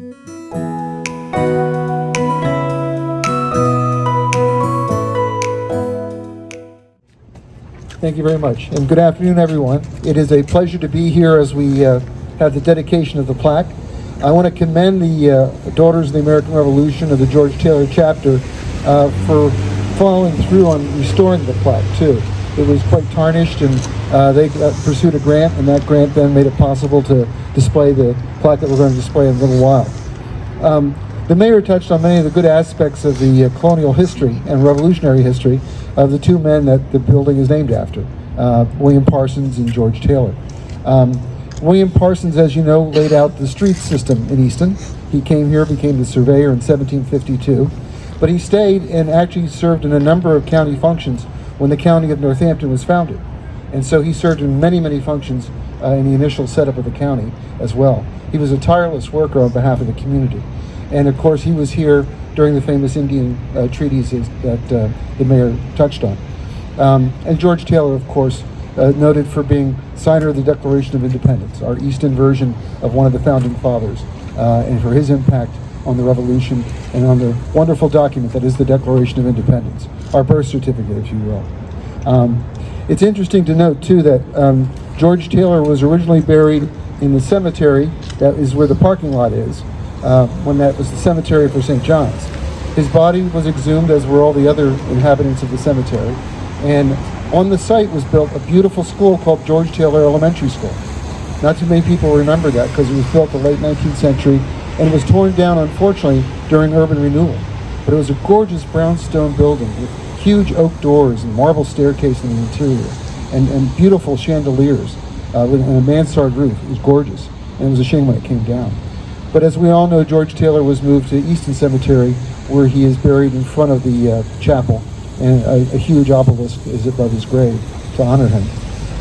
Thank you very much, and good afternoon, everyone. It is a pleasure to be here as we have the dedication of the plaque. I want to commend the Daughters of the American Revolution of the George Taylor chapter for following through on restoring the plaque, too. It was quite tarnished, and they pursued a grant, and that grant then made it possible to display the plaque that we're going to display in a little while. The mayor touched on many of the good aspects of the colonial history and revolutionary history of the two men that the building is named after, William Parsons and George Taylor. William Parsons, as you know, laid out the street system in Easton. He came here, became the surveyor in 1752, but he stayed and actually served in a number of county functions when the county of Northampton was founded. And so he served in many, many functions in the initial setup of the county as well. He was a tireless worker on behalf of the community. And of course, he was here during the famous Indian treaties that the mayor touched on. And George Taylor, of course, noted for being signer of the Declaration of Independence, our Easton version of one of the founding fathers, and for his impact on the Revolution and on the wonderful document that is the Declaration of Independence, our birth certificate, if you will. It's interesting to note, too, that George Taylor was originally buried in the cemetery that is where the parking lot is, when that was the cemetery for St. John's. His body was exhumed, as were all the other inhabitants of the cemetery, and on the site was built a beautiful school called George Taylor Elementary School. Not too many people remember that because it was built in the late 19th century and it was torn down, unfortunately, during urban renewal. But it was a gorgeous brownstone building with huge oak doors and marble staircase in the interior and beautiful chandeliers and a mansard roof. It was gorgeous, and it was a shame when it came down. But as we all know, George Taylor was moved to Easton Cemetery, where he is buried in front of the chapel, and a huge obelisk is above his grave to honor him.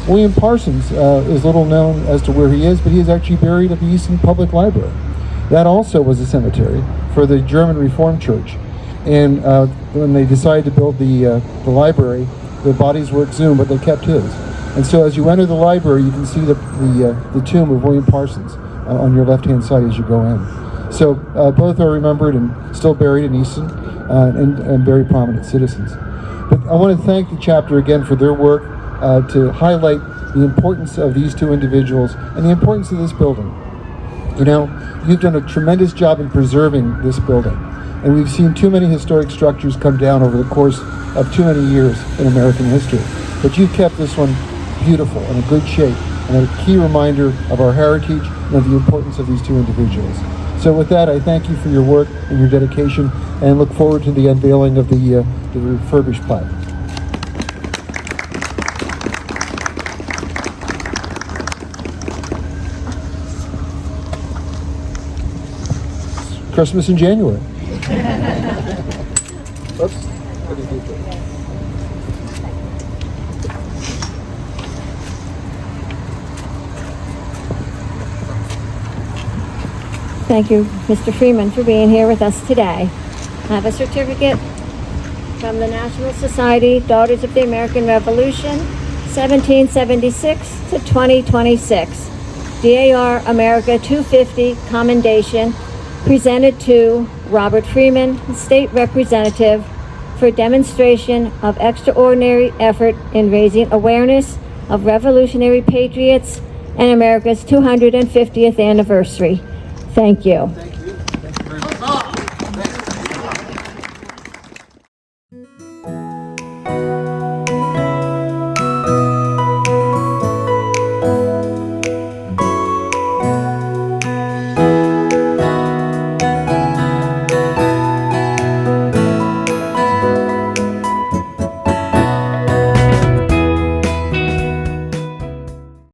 William Parsons is little known as to where he is, but he is actually buried at the Easton Public Library. That also was a cemetery for the German Reformed Church. And when they decided to build the library, the bodies were exhumed, but they kept his. And so as you enter the library, you can see the tomb of William Parsons on your left-hand side as you go in. So both are remembered and still buried in Easton, and very prominent citizens. But I want to thank the chapter again for their work to highlight the importance of these two individuals and the importance of this building. You know, you've done a tremendous job in preserving this building, and we've seen too many historic structures come down over the course of too many years in American history. But you've kept this one beautiful and in good shape, and a key reminder of our heritage and of the importance of these two individuals. So with that, I thank you for your work and your dedication, and look forward to the unveiling of the refurbished plaque. It's Christmas in January. Oops. Thank you, Mr. Freeman, for being here with us today. I have a certificate from the National Society, Daughters of the American Revolution, 1776 to 2026. DAR America 250 commendation presented to Robert Freeman, State Representative, for demonstration of extraordinary effort in raising awareness of revolutionary patriots and America's 250th anniversary. Thank you.